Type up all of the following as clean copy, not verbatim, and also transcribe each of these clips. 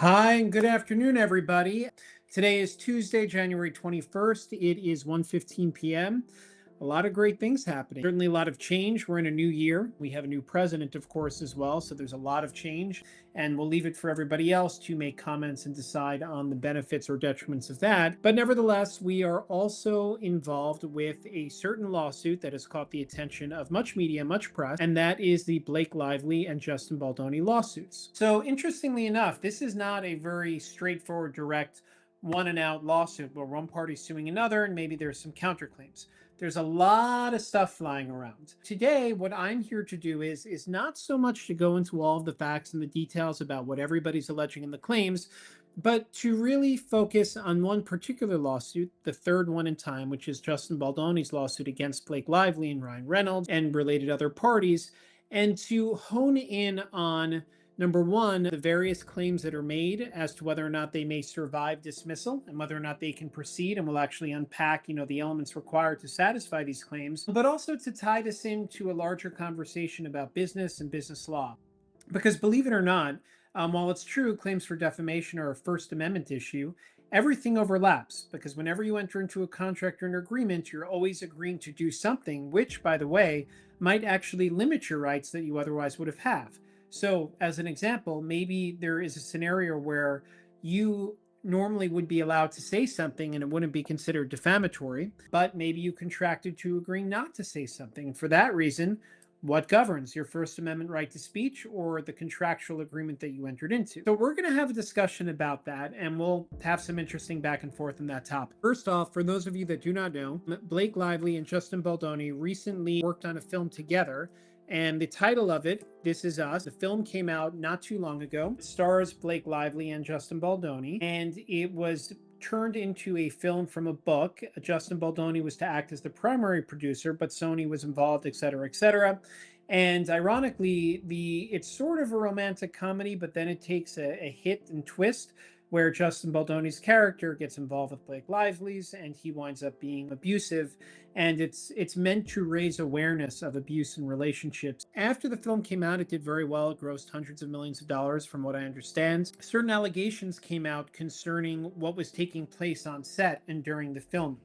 Hi, and good afternoon, everybody. Today is Tuesday, January 21st. It is 1:15 p.m. A lot of great things happening. Certainly a lot of change. We're in a new year. We have a new president, of course, as well. So there's a lot of change. And we'll leave it for everybody else to make comments and decide on the benefits or detriments of that. But nevertheless, we are also involved with a certain lawsuit that has caught the attention of much media, much press, and that is the Blake Lively and Justin Baldoni lawsuits. So interestingly enough, this is not a very straightforward, direct, one and out lawsuit where one party's suing another and maybe there's some counterclaims. There's a lot of stuff flying around. Today, what I'm here to do is not so much to go into all of the facts and the details about what everybody's alleging in the claims, but to really focus on one particular lawsuit, the third one in time, which is Justin Baldoni's lawsuit against Blake Lively and Ryan Reynolds and related other parties, and to hone in on number one, the various claims that are made as to whether or not they may survive dismissal and whether or not they can proceed. And we'll actually unpack, the elements required to satisfy these claims, but also to tie this into a larger conversation about business and business law. Because believe it or not, while it's true claims for defamation are a First Amendment issue, everything overlaps because whenever you enter into a contract or an agreement, you're always agreeing to do something, which, by the way, might actually limit your rights that you otherwise would have. So, as an example, maybe there is a scenario where you normally would be allowed to say something and it wouldn't be considered defamatory, but maybe you contracted to agree not to say something. And for that reason, what governs your First Amendment right to speech or the contractual agreement that you entered into? So, we're going to have a discussion about that and we'll have some interesting back and forth on that topic. First off, for those of you that do not know, Blake Lively and Justin Baldoni recently worked on a film together. And the title of it, This Is Us. The film came out not too long ago. It stars Blake Lively and Justin Baldoni, and it was turned into a film from a book. Justin Baldoni was to act as the primary producer, but Sony was involved, et cetera, et cetera. And ironically, it's sort of a romantic comedy, but then it takes a hit and twist where Justin Baldoni's character gets involved with Blake Lively's and he winds up being abusive. And it's meant to raise awareness of abuse in relationships. After the film came out, it did very well. It grossed hundreds of millions of dollars, from what I understand. Certain allegations came out concerning what was taking place on set and during the filming.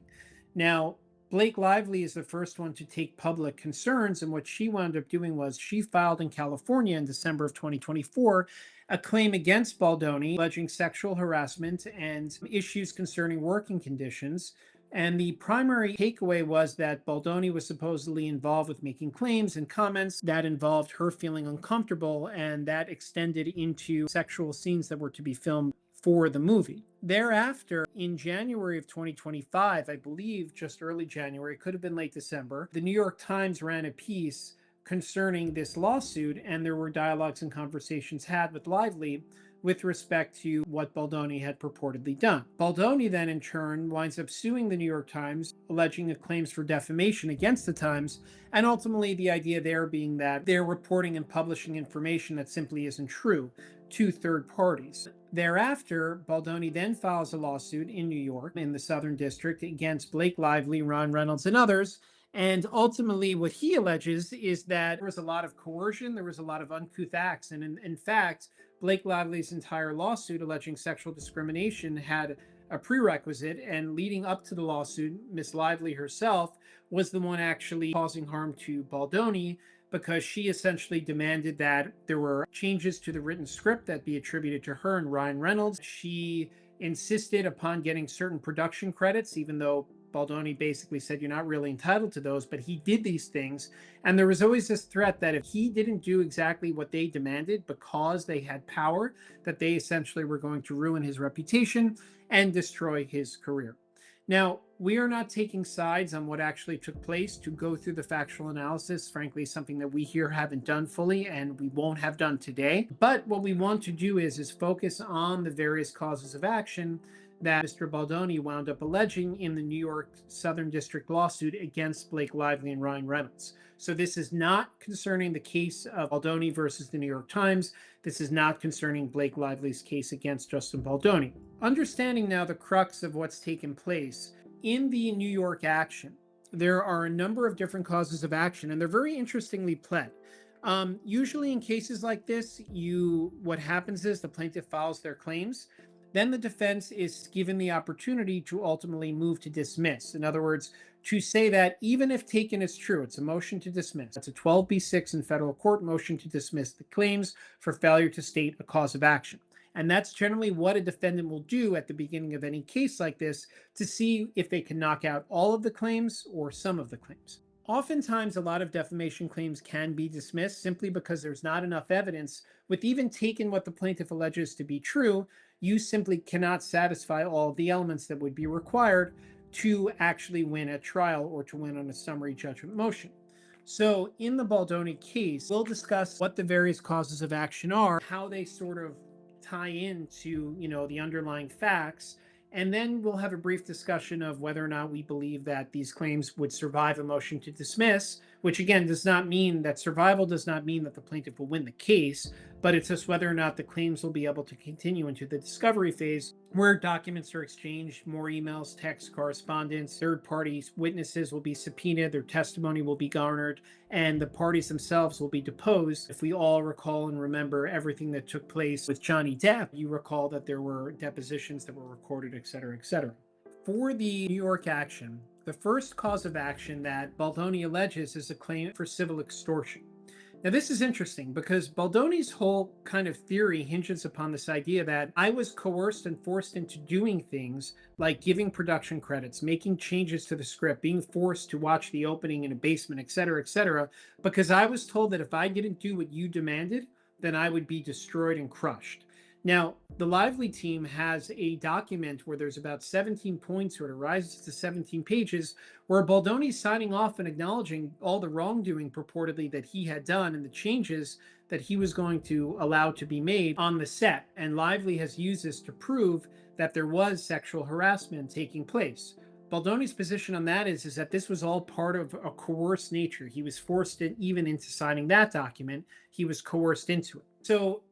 Now, Blake Lively is the first one to take public concerns, and what she wound up doing was she filed in California in December of 2024 a claim against Baldoni alleging sexual harassment and issues concerning working conditions. And the primary takeaway was that Baldoni was supposedly involved with making claims and comments that involved her feeling uncomfortable, and that extended into sexual scenes that were to be filmed for the movie. Thereafter, in January of 2025, I believe just early January, it could have been late December, the New York Times ran a piece concerning this lawsuit, and there were dialogues and conversations had with Lively with respect to what Baldoni had purportedly done. Baldoni then, in turn, winds up suing the New York Times, alleging the claims for defamation against the Times, and ultimately the idea there being that they're reporting and publishing information that simply isn't true to third parties. Thereafter, Baldoni then files a lawsuit in New York, in the Southern District, against Blake Lively, Ryan Reynolds, and others. And ultimately, what he alleges is that there was a lot of coercion, there was a lot of uncouth acts. And in fact, Blake Lively's entire lawsuit alleging sexual discrimination had a prerequisite, and leading up to the lawsuit, Miss Lively herself was the one actually causing harm to Baldoni, because she essentially demanded that there were changes to the written script that be attributed to her and Ryan Reynolds. She insisted upon getting certain production credits, even though Baldoni basically said you're not really entitled to those, but he did these things. And there was always this threat that if he didn't do exactly what they demanded because they had power, that they essentially were going to ruin his reputation and destroy his career. Now, we are not taking sides on what actually took place to go through the factual analysis, frankly, something that we here haven't done fully and we won't have done today. But what we want to do is focus on the various causes of action that Mr. Baldoni wound up alleging in the New York Southern District lawsuit against Blake Lively and Ryan Reynolds. So this is not concerning the case of Baldoni versus the New York Times. This is not concerning Blake Lively's case against Justin Baldoni. Understanding now the crux of what's taken place in the New York action, there are a number of different causes of action, and they're very interestingly pled. Usually in cases like this, what happens is the plaintiff files their claims. Then the defense is given the opportunity to ultimately move to dismiss. In other words, to say that even if taken as true, it's a motion to dismiss. It's a 12b6 in federal court motion to dismiss the claims for failure to state a cause of action. And that's generally what a defendant will do at the beginning of any case like this to see if they can knock out all of the claims or some of the claims. Oftentimes, a lot of defamation claims can be dismissed simply because there's not enough evidence. With even taking what the plaintiff alleges to be true, you simply cannot satisfy all of the elements that would be required to actually win at trial or to win on a summary judgment motion. So in the Baldoni case, we'll discuss what the various causes of action are, how they sort of tie into, the underlying facts, and then we'll have a brief discussion of whether or not we believe that these claims would survive a motion to dismiss, which again does not mean that survival does not mean that the plaintiff will win the case, but it's just whether or not the claims will be able to continue into the discovery phase where documents are exchanged, more emails, text, correspondence, third-party witnesses will be subpoenaed, their testimony will be garnered, and the parties themselves will be deposed. If we all recall and remember everything that took place with Johnny Depp, you recall that there were depositions that were recorded, et cetera, et cetera. For the New York action, the first cause of action that Baldoni alleges is a claim for civil extortion. Now, this is interesting because Baldoni's whole kind of theory hinges upon this idea that I was coerced and forced into doing things like giving production credits, making changes to the script, being forced to watch the opening in a basement, et cetera, because I was told that if I didn't do what you demanded, then I would be destroyed and crushed. Now, the Lively team has a document where there's about 17 points where it rises to 17 pages, where Baldoni's signing off and acknowledging all the wrongdoing purportedly that he had done and the changes that he was going to allow to be made on the set. And Lively has used this to prove that there was sexual harassment taking place. Baldoni's position on that is that this was all part of a coerced nature. He was forced even into signing that document. He was coerced into it. So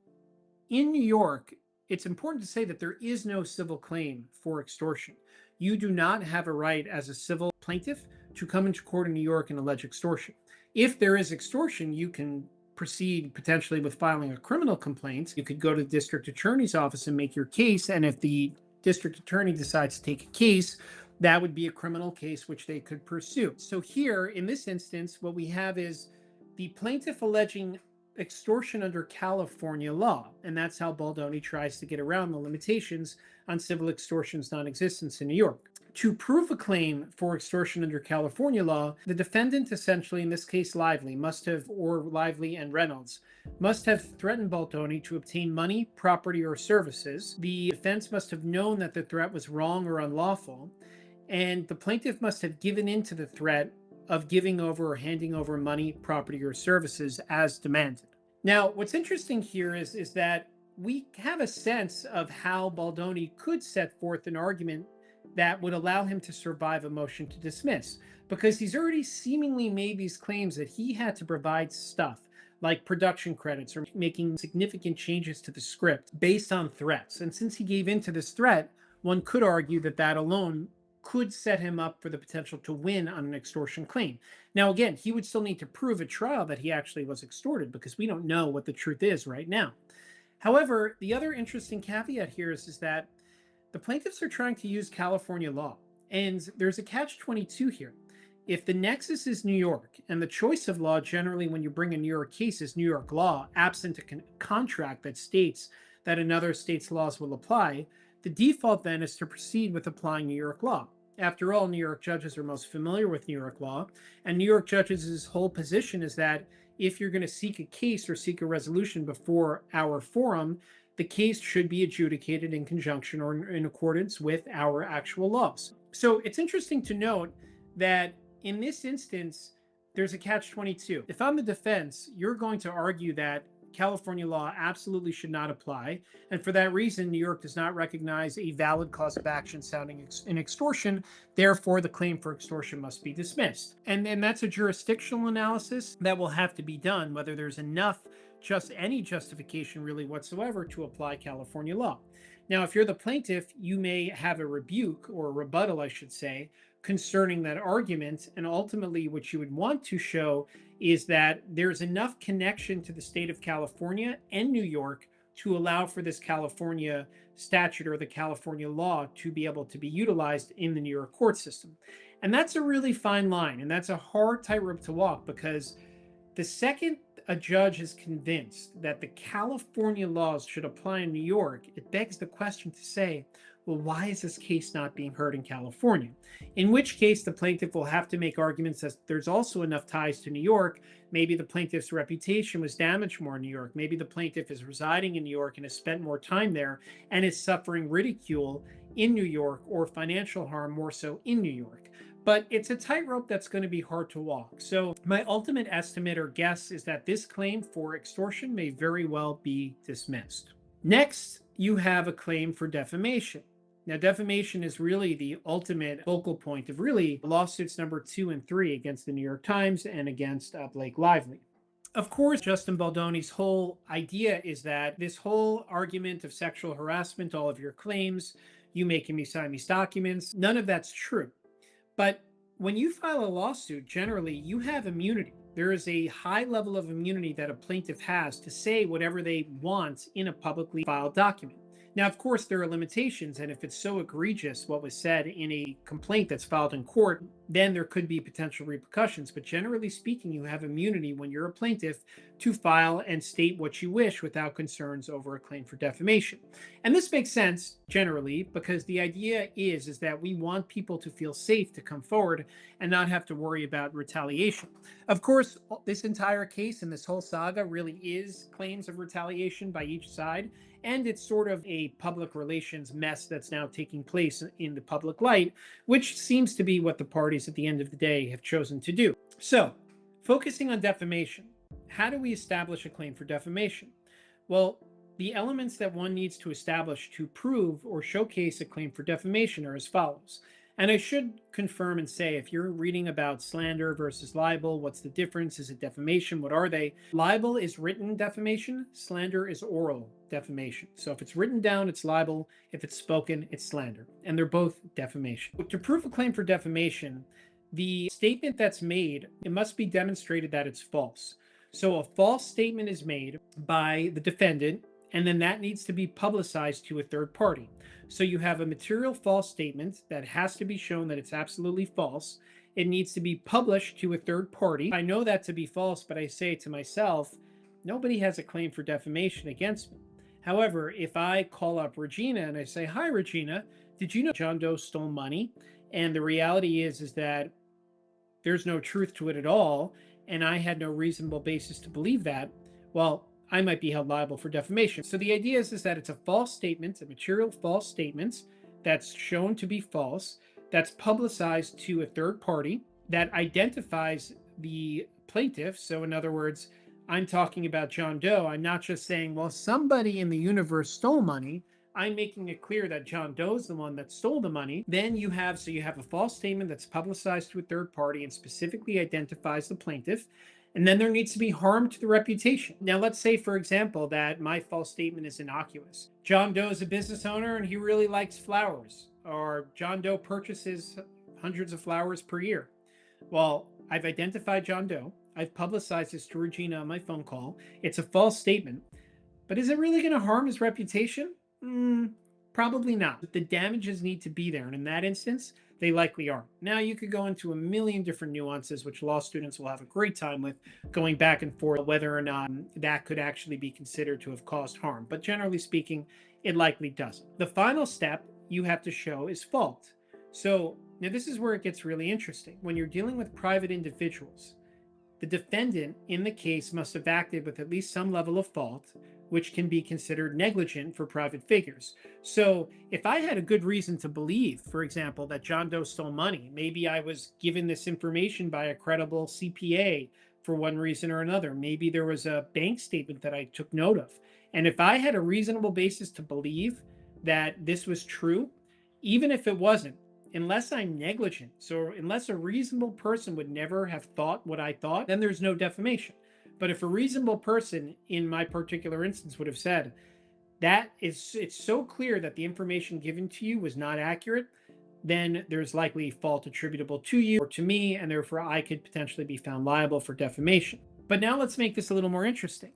in New York, it's important to say that there is no civil claim for extortion. You do not have a right as a civil plaintiff to come into court in New York and allege extortion. If there is extortion, you can proceed potentially with filing a criminal complaint. You could go to the district attorney's office and make your case. And if the district attorney decides to take a case, that would be a criminal case which they could pursue. So here, in this instance, what we have is the plaintiff alleging extortion under California law, and that's how Baldoni tries to get around the limitations on civil extortion's non-existence in New York. To prove a claim for extortion under California law, the defendant, essentially in this case Lively, Lively and Reynolds, must have threatened Baldoni to obtain money, property, or services. The defense must have known that the threat was wrong or unlawful, and the plaintiff must have given in to the threat of giving over or handing over money, property, or services as demanded. Now, what's interesting here is that we have a sense of how Baldoni could set forth an argument that would allow him to survive a motion to dismiss, because he's already seemingly made these claims that he had to provide stuff like production credits or making significant changes to the script based on threats. And since he gave in to this threat, one could argue that that alone could set him up for the potential to win on an extortion claim. Now, again, he would still need to prove at trial that he actually was extorted because we don't know what the truth is right now. However, the other interesting caveat here is that the plaintiffs are trying to use California law, and there's a catch-22 here. If the nexus is New York, and the choice of law generally when you bring a New York case is New York law, absent a contract that states that another state's laws will apply, the default then is to proceed with applying New York law. After all, New York judges are most familiar with New York law, and New York judges' whole position is that if you're going to seek a case or seek a resolution before our forum, the case should be adjudicated in conjunction or in accordance with our actual laws. So it's interesting to note that in this instance, there's a catch-22. If I'm the defense, you're going to argue that California law absolutely should not apply. And for that reason, New York does not recognize a valid cause of action sounding in extortion. Therefore, the claim for extortion must be dismissed. And that's a jurisdictional analysis that will have to be done, whether there's enough, just any justification really whatsoever to apply California law. Now, if you're the plaintiff, you may have a rebuke or a rebuttal, I should say, concerning that argument. And ultimately, what you would want to show is that there's enough connection to the state of California and New York to allow for this California statute or the California law to be able to be utilized in the New York court system. And that's a really fine line. And that's a hard tightrope to walk, because the second a judge is convinced that the California laws should apply in New York, it begs the question to say, well, why is this case not being heard in California? In which case, the plaintiff will have to make arguments that there's also enough ties to New York. Maybe the plaintiff's reputation was damaged more in New York. Maybe the plaintiff is residing in New York and has spent more time there and is suffering ridicule in New York, or financial harm more so in New York. But it's a tightrope that's going to be hard to walk. So my ultimate estimate or guess is that this claim for extortion may very well be dismissed. Next, you have a claim for defamation. Now, defamation is really the ultimate focal point of really lawsuits number 2 and 3 against the New York Times and against Blake Lively. Of course, Justin Baldoni's whole idea is that this whole argument of sexual harassment, all of your claims, you making me sign these documents, none of that's true. But when you file a lawsuit, generally you have immunity. There is a high level of immunity that a plaintiff has to say whatever they want in a publicly filed document. Now, of course, there are limitations, and if it's so egregious what was said in a complaint that's filed in court, then there could be potential repercussions. But generally speaking, you have immunity when you're a plaintiff to file and state what you wish without concerns over a claim for defamation. And this makes sense generally, because the idea is that we want people to feel safe to come forward and not have to worry about retaliation. Of course, this entire case and this whole saga really is claims of retaliation by each side. And it's sort of a public relations mess that's now taking place in the public light, which seems to be what the parties at the end of the day have chosen to do. So, focusing on defamation, how do we establish a claim for defamation? Well, the elements that one needs to establish to prove or showcase a claim for defamation are as follows. And I should confirm and say, if you're reading about slander versus libel, what's the difference? Is it defamation? What are they? Libel is written defamation. Slander is oral defamation. So if it's written down, it's libel. If it's spoken, it's slander. And they're both defamation. To prove a claim for defamation, the statement that's made, it must be demonstrated that it's false. So a false statement is made by the defendant, and then that needs to be publicized to a third party. So you have a material false statement that has to be shown that it's absolutely false. It needs to be published to a third party. I know that to be false, but I say to myself, nobody has a claim for defamation against me. However, if I call up Regina and I say, hi, Regina, did you know John Doe stole money? And the reality is that there's no truth to it at all, and I had no reasonable basis to believe that, well, I might be held liable for defamation. So the idea is that it's a false statement, a material false statement that's shown to be false, that's publicized to a third party, that identifies the plaintiff. So in other words, I'm talking about John Doe. I'm not just saying, well, somebody in the universe stole money. I'm making it clear that John Doe is the one that stole the money. Then you have a false statement that's publicized to a third party and specifically identifies the plaintiff. And then there needs to be harm to the reputation. Now, let's say, for example, that my false statement is innocuous. John Doe is a business owner and he really likes flowers, or John Doe purchases hundreds of flowers per year. Well, I've identified John Doe. I've publicized this to Regina on my phone call. It's a false statement, but is it really going to harm his reputation? Probably not. The damages need to be there. And in that instance, they likely are. Now, you could go into a million different nuances, which law students will have a great time with, going back and forth whether or not that could actually be considered to have caused harm. But generally speaking, it likely doesn't. The final step you have to show is fault. So now this is where it gets really interesting. When you're dealing with private individuals, the defendant in the case must have acted with at least some level of fault, which can be considered negligent for private figures. So if I had a good reason to believe, for example, that John Doe stole money, maybe I was given this information by a credible CPA for one reason or another. Maybe there was a bank statement that I took note of. And if I had a reasonable basis to believe that this was true, even if it wasn't, unless I'm negligent, so unless a reasonable person would never have thought what I thought, then there's no defamation. But if a reasonable person in my particular instance would have said, it's so clear that the information given to you was not accurate, then there's likely fault attributable to you or to me, and therefore I could potentially be found liable for defamation. But now let's make this a little more interesting.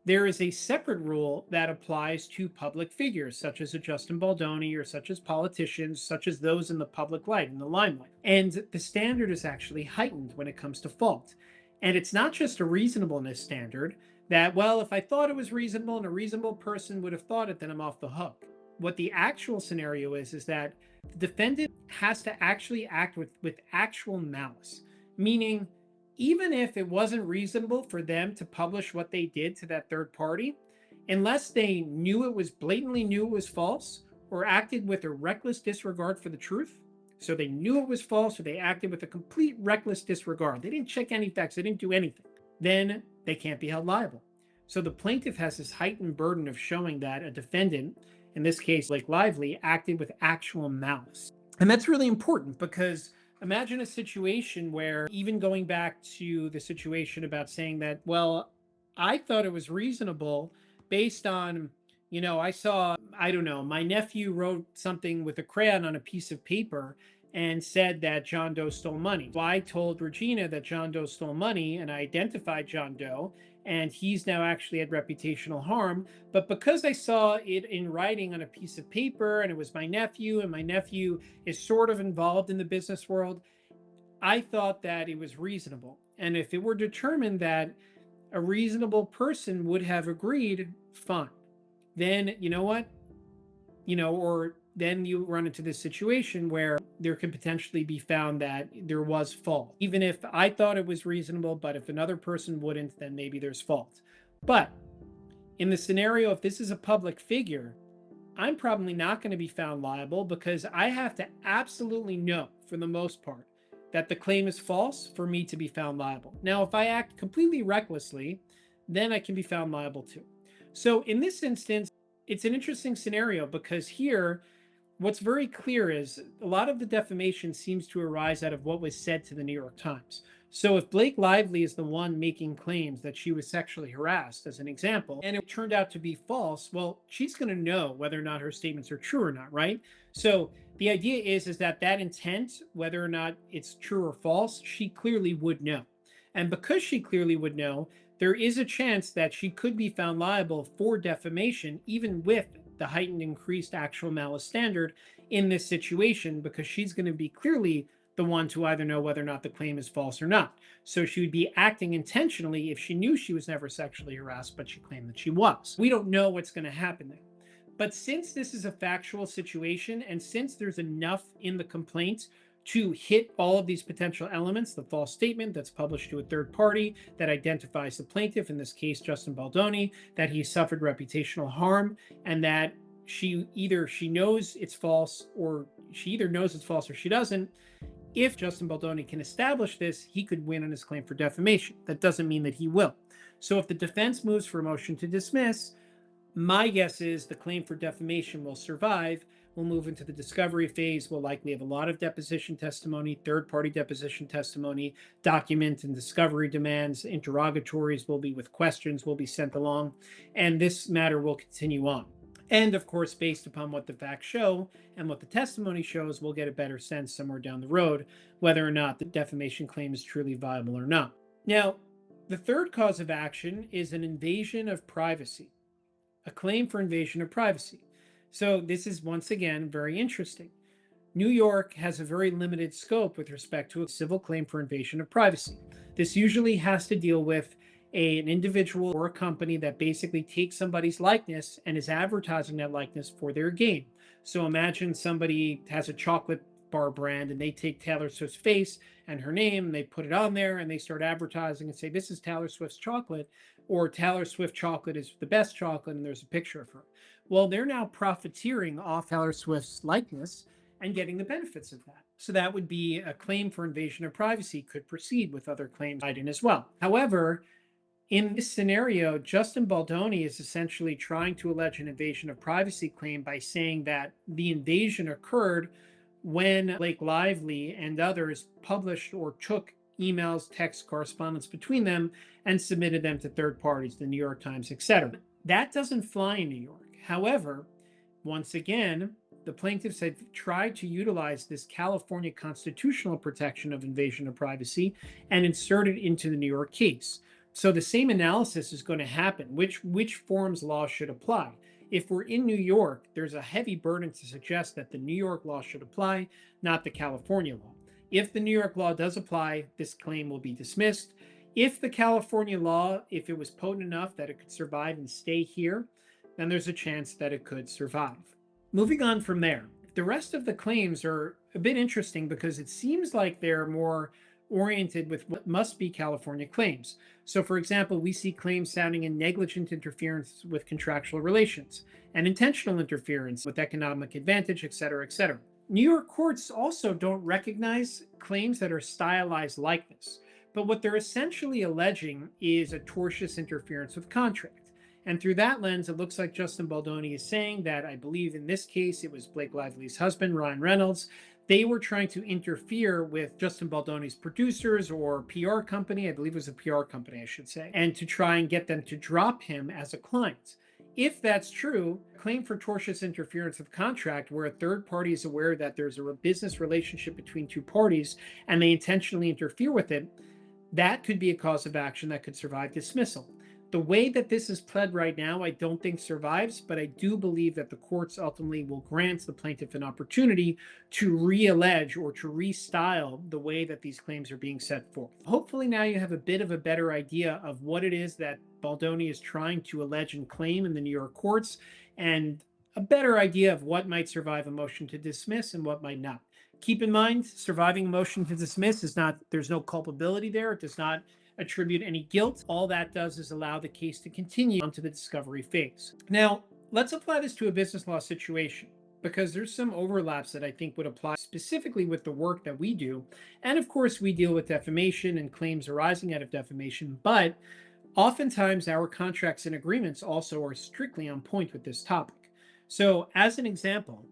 There is a separate rule that applies to public figures, such as a Justin Baldoni or such as politicians, such as those in the public light, in the limelight. And the standard is actually heightened when it comes to fault. And it's not just a reasonableness standard that, well, if I thought it was reasonable and a reasonable person would have thought it, then I'm off the hook. What the actual scenario is that the defendant has to actually act with actual malice, meaning even if it wasn't reasonable for them to publish what they did to that third party, unless they blatantly knew it was false or acted with a reckless disregard for the truth. So they knew it was false, or they acted with a complete reckless disregard. They didn't check any facts, they didn't do anything. Then they can't be held liable. So the plaintiff has this heightened burden of showing that a defendant, in this case, like Lively, acted with actual malice. And that's really important because imagine a situation where, even going back to the situation about saying that, well, I thought it was reasonable based on, I saw, I don't know, my nephew wrote something with a crayon on a piece of paper and said that John Doe stole money. So I told Regina that John Doe stole money, and I identified John Doe, and he's now actually had reputational harm. But because I saw it in writing on a piece of paper, and it was my nephew, and my nephew is sort of involved in the business world, I thought that it was reasonable. And if it were determined that a reasonable person would have agreed, fine. Then, you know what? Or then you run into this situation where there could potentially be found that there was fault. Even if I thought it was reasonable, but if another person wouldn't, then maybe there's fault. But in the scenario, if this is a public figure, I'm probably not going to be found liable because I have to absolutely know, for the most part, that the claim is false for me to be found liable. Now, if I act completely recklessly, then I can be found liable too. So in this instance, it's an interesting scenario because here, what's very clear is a lot of the defamation seems to arise out of what was said to the New York Times. So if Blake Lively is the one making claims that she was sexually harassed, as an example, and it turned out to be false, well, she's going to know whether or not her statements are true or not, right? So the idea is that intent, whether or not it's true or false, she clearly would know. And because she clearly would know, there is a chance that she could be found liable for defamation, even with the heightened increased actual malice standard in this situation, because she's going to be clearly the one to either know whether or not the claim is false or not. So she would be acting intentionally if she knew she was never sexually harassed, but she claimed that she was. We don't know what's going to happen there. But since this is a factual situation, and since there's enough in the complaint to hit all of these potential elements, the false statement that's published to a third party that identifies the plaintiff, in this case, Justin Baldoni, that he suffered reputational harm, and that she knows it's false, or she either knows it's false or she doesn't. If Justin Baldoni can establish this, he could win on his claim for defamation. That doesn't mean that he will. So if the defense moves for a motion to dismiss, my guess is the claim for defamation will survive. We'll move into the discovery phase. We'll likely have a lot of deposition testimony, third-party deposition testimony, document and discovery demands, interrogatories will be with questions will be sent along, and this matter will continue on. And of course, based upon what the facts show and what the testimony shows, we'll get a better sense somewhere down the road whether or not the defamation claim is truly viable or not. Now, the third cause of action is an invasion of privacy, a claim for invasion of privacy. So this is, once again, very interesting. New York has a very limited scope with respect to a civil claim for invasion of privacy. This usually has to deal with an individual or a company that basically takes somebody's likeness and is advertising that likeness for their gain. So imagine somebody has a chocolate bar brand and they take Taylor Swift's face and her name, and they put it on there and they start advertising and say, this is Taylor Swift's chocolate, or Taylor Swift chocolate is the best chocolate, and there's a picture of her. Well, they're now profiteering off Taylor Swift's likeness and getting the benefits of that. So that would be a claim for invasion of privacy, could proceed with other claims in as well. However, in this scenario, Justin Baldoni is essentially trying to allege an invasion of privacy claim by saying that the invasion occurred when Blake Lively and others published or took emails, text correspondence between them and submitted them to third parties, the New York Times, etc. That doesn't fly in New York. However, once again, the plaintiffs have tried to utilize this California constitutional protection of invasion of privacy and insert it into the New York case. So the same analysis is going to happen. Which forms law should apply? If we're in New York, there's a heavy burden to suggest that the New York law should apply, not the California law. If the New York law does apply, this claim will be dismissed. If the California law, if it was potent enough that it could survive and stay here, then there's a chance that it could survive. Moving on from there, the rest of the claims are a bit interesting because it seems like they're more oriented with what must be California claims. So, for example, we see claims sounding in negligent interference with contractual relations and intentional interference with economic advantage, et cetera, et cetera. New York courts also don't recognize claims that are stylized like this, but what they're essentially alleging is a tortious interference with contract. And through that lens, it looks like Justin Baldoni is saying that, I believe in this case, it was Blake Lively's husband, Ryan Reynolds. They were trying to interfere with Justin Baldoni's producers or PR company, I believe it was a PR company, I should say, and to try and get them to drop him as a client. If that's true, a claim for tortious interference of contract where a third party is aware that there's a business relationship between two parties and they intentionally interfere with it, that could be a cause of action that could survive dismissal. The way that this is pled right now, I don't think survives, but I do believe that the courts ultimately will grant the plaintiff an opportunity to re-allege or to restyle the way that these claims are being set forth. Hopefully now you have a bit of a better idea of what it is that Baldoni is trying to allege and claim in the New York courts, and a better idea of what might survive a motion to dismiss and what might not. Keep in mind, surviving a motion to dismiss is not, there's no culpability there. It does not attribute any guilt. All that does is allow the case to continue onto the discovery phase. Now, let's apply this to a business law situation because there's some overlaps that I think would apply specifically with the work that we do. And of course, we deal with defamation and claims arising out of defamation, but oftentimes our contracts and agreements also are strictly on point with this topic. So as an example,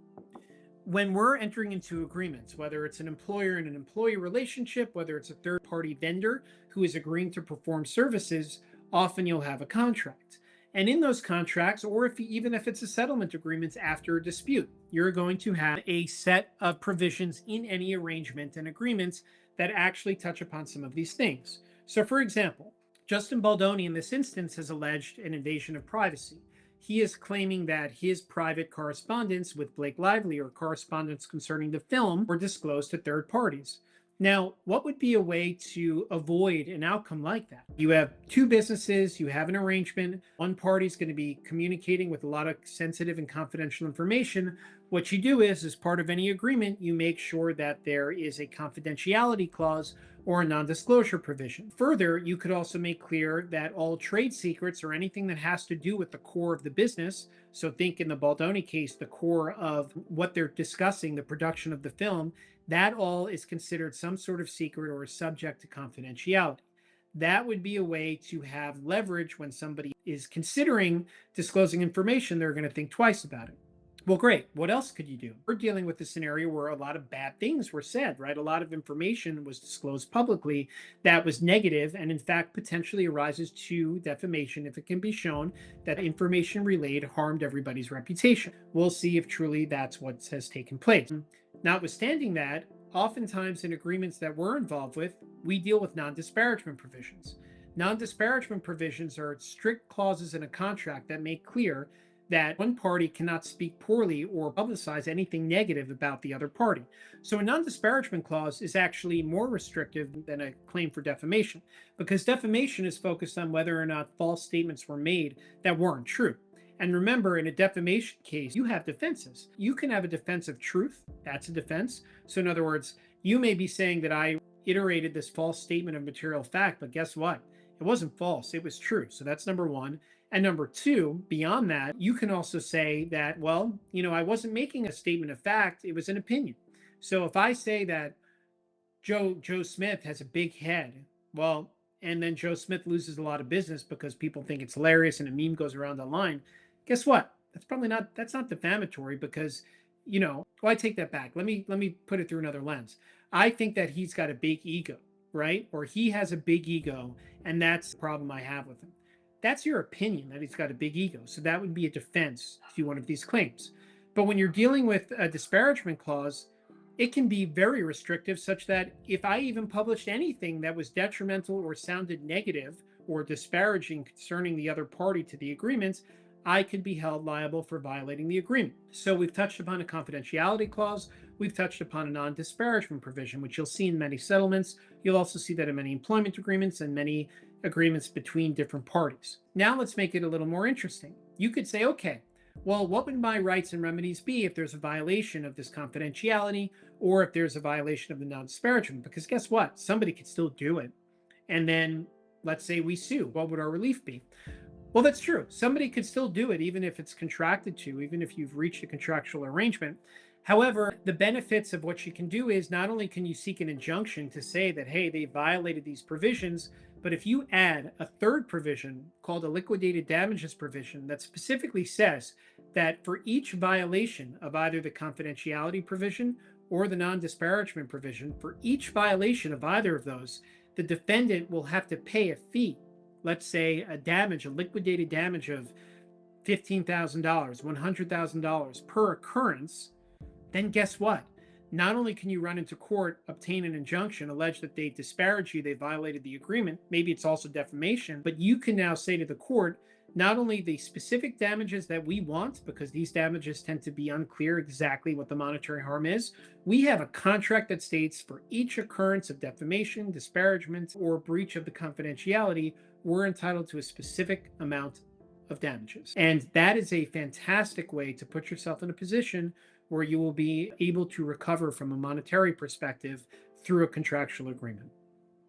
when we're entering into agreements, whether it's an employer and an employee relationship, whether it's a third party vendor who is agreeing to perform services, often you'll have a contract. And in those contracts, or even if it's a settlement agreement after a dispute, you're going to have a set of provisions in any arrangement and agreements that actually touch upon some of these things. So for example, Justin Baldoni in this instance has alleged an invasion of privacy. He is claiming that his private correspondence with Blake Lively or correspondence concerning the film were disclosed to third parties. Now, what would be a way to avoid an outcome like that? You have two businesses, you have an arrangement, one party is going to be communicating with a lot of sensitive and confidential information. What you do is, as part of any agreement, you make sure that there is a confidentiality clause or a non-disclosure provision. Further, you could also make clear that all trade secrets or anything that has to do with the core of the business, so think in the Baldoni case, the core of what they're discussing, the production of the film, that all is considered some sort of secret or is subject to confidentiality. That would be a way to have leverage when somebody is considering disclosing information, they're going to think twice about it. Well, great. What else could you do? We're dealing with a scenario where a lot of bad things were said, right? A lot of information was disclosed publicly that was negative and, in fact, potentially arises to defamation if it can be shown that information relayed harmed everybody's reputation. We'll see if truly that's what has taken place. Notwithstanding that, oftentimes in agreements that we're involved with, we deal with non-disparagement provisions. Non-disparagement provisions are strict clauses in a contract that make clear that one party cannot speak poorly or publicize anything negative about the other party. So a non-disparagement clause is actually more restrictive than a claim for defamation, because defamation is focused on whether or not false statements were made that weren't true. And remember, in a defamation case, you have defenses. You can have a defense of truth. That's a defense. So in other words, you may be saying that I iterated this false statement of material fact, but guess what? It wasn't false. It was true. So that's number one. And number two, beyond that, you can also say that, well, I wasn't making a statement of fact. It was an opinion. So if I say that Joe Smith has a big head, well, and then Joe Smith loses a lot of business because people think it's hilarious and a meme goes around online, guess what? That's not defamatory because, well, I take that back. Let me put it through another lens. I think that he's got a big ego, right? Or he has a big ego, and that's the problem I have with him. That's your opinion that he's got a big ego. So that would be a defense to one of these claims. But when you're dealing with a disparagement clause, it can be very restrictive, such that if I even published anything that was detrimental or sounded negative or disparaging concerning the other party to the agreement, I could be held liable for violating the agreement. So we've touched upon a confidentiality clause. We've touched upon a non-disparagement provision, which you'll see in many settlements. You'll also see that in many employment agreements and many agreements between different parties. Now let's make it a little more interesting. You could say, okay, well, what would my rights and remedies be if there's a violation of this confidentiality or if there's a violation of the non-disparagement? Because guess what? Somebody could still do it. And then let's say we sue. What would our relief be? Well, that's true. Somebody could still do it, even if it's contracted to, even if you've reached a contractual arrangement. However, the benefits of what you can do is not only can you seek an injunction to say that, hey, they violated these provisions, but if you add a third provision called a liquidated damages provision that specifically says that for each violation of either the confidentiality provision or the non disparagement provision, for each violation of either of those, the defendant will have to pay a fee. Let's say a liquidated damage of $15,000, $100,000 per occurrence. Then guess what? Not only can you run into court, obtain an injunction, allege that they disparaged you, they violated the agreement, maybe it's also defamation, but you can now say to the court, not only the specific damages that we want, because these damages tend to be unclear exactly what the monetary harm is, we have a contract that states for each occurrence of defamation, disparagement, or breach of the confidentiality, we're entitled to a specific amount of damages. And that is a fantastic way to put yourself in a position where you will be able to recover from a monetary perspective through a contractual agreement.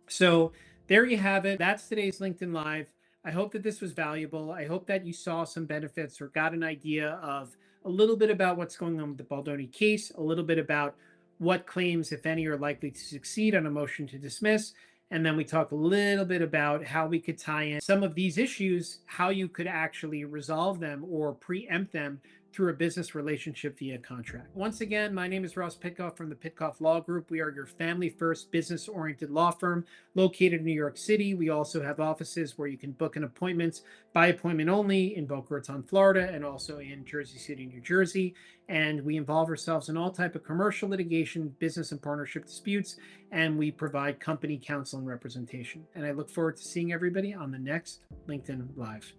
So there you have it. That's today's LinkedIn Live. I hope that this was valuable. I hope that you saw some benefits or got an idea of a little bit about what's going on with the Baldoni case, a little bit about what claims, if any, are likely to succeed on a motion to dismiss. And then we talked a little bit about how we could tie in some of these issues, how you could actually resolve them or preempt them through a business relationship via contract. Once again, my name is Ross Pitcoff from the Pitcoff Law Group. We are your family-first, business-oriented law firm located in New York City. We also have offices where you can book an appointment by appointment only in Boca Raton, Florida, and also in Jersey City, New Jersey. And we involve ourselves in all type of commercial litigation, business and partnership disputes, and we provide company counsel and representation. And I look forward to seeing everybody on the next LinkedIn Live.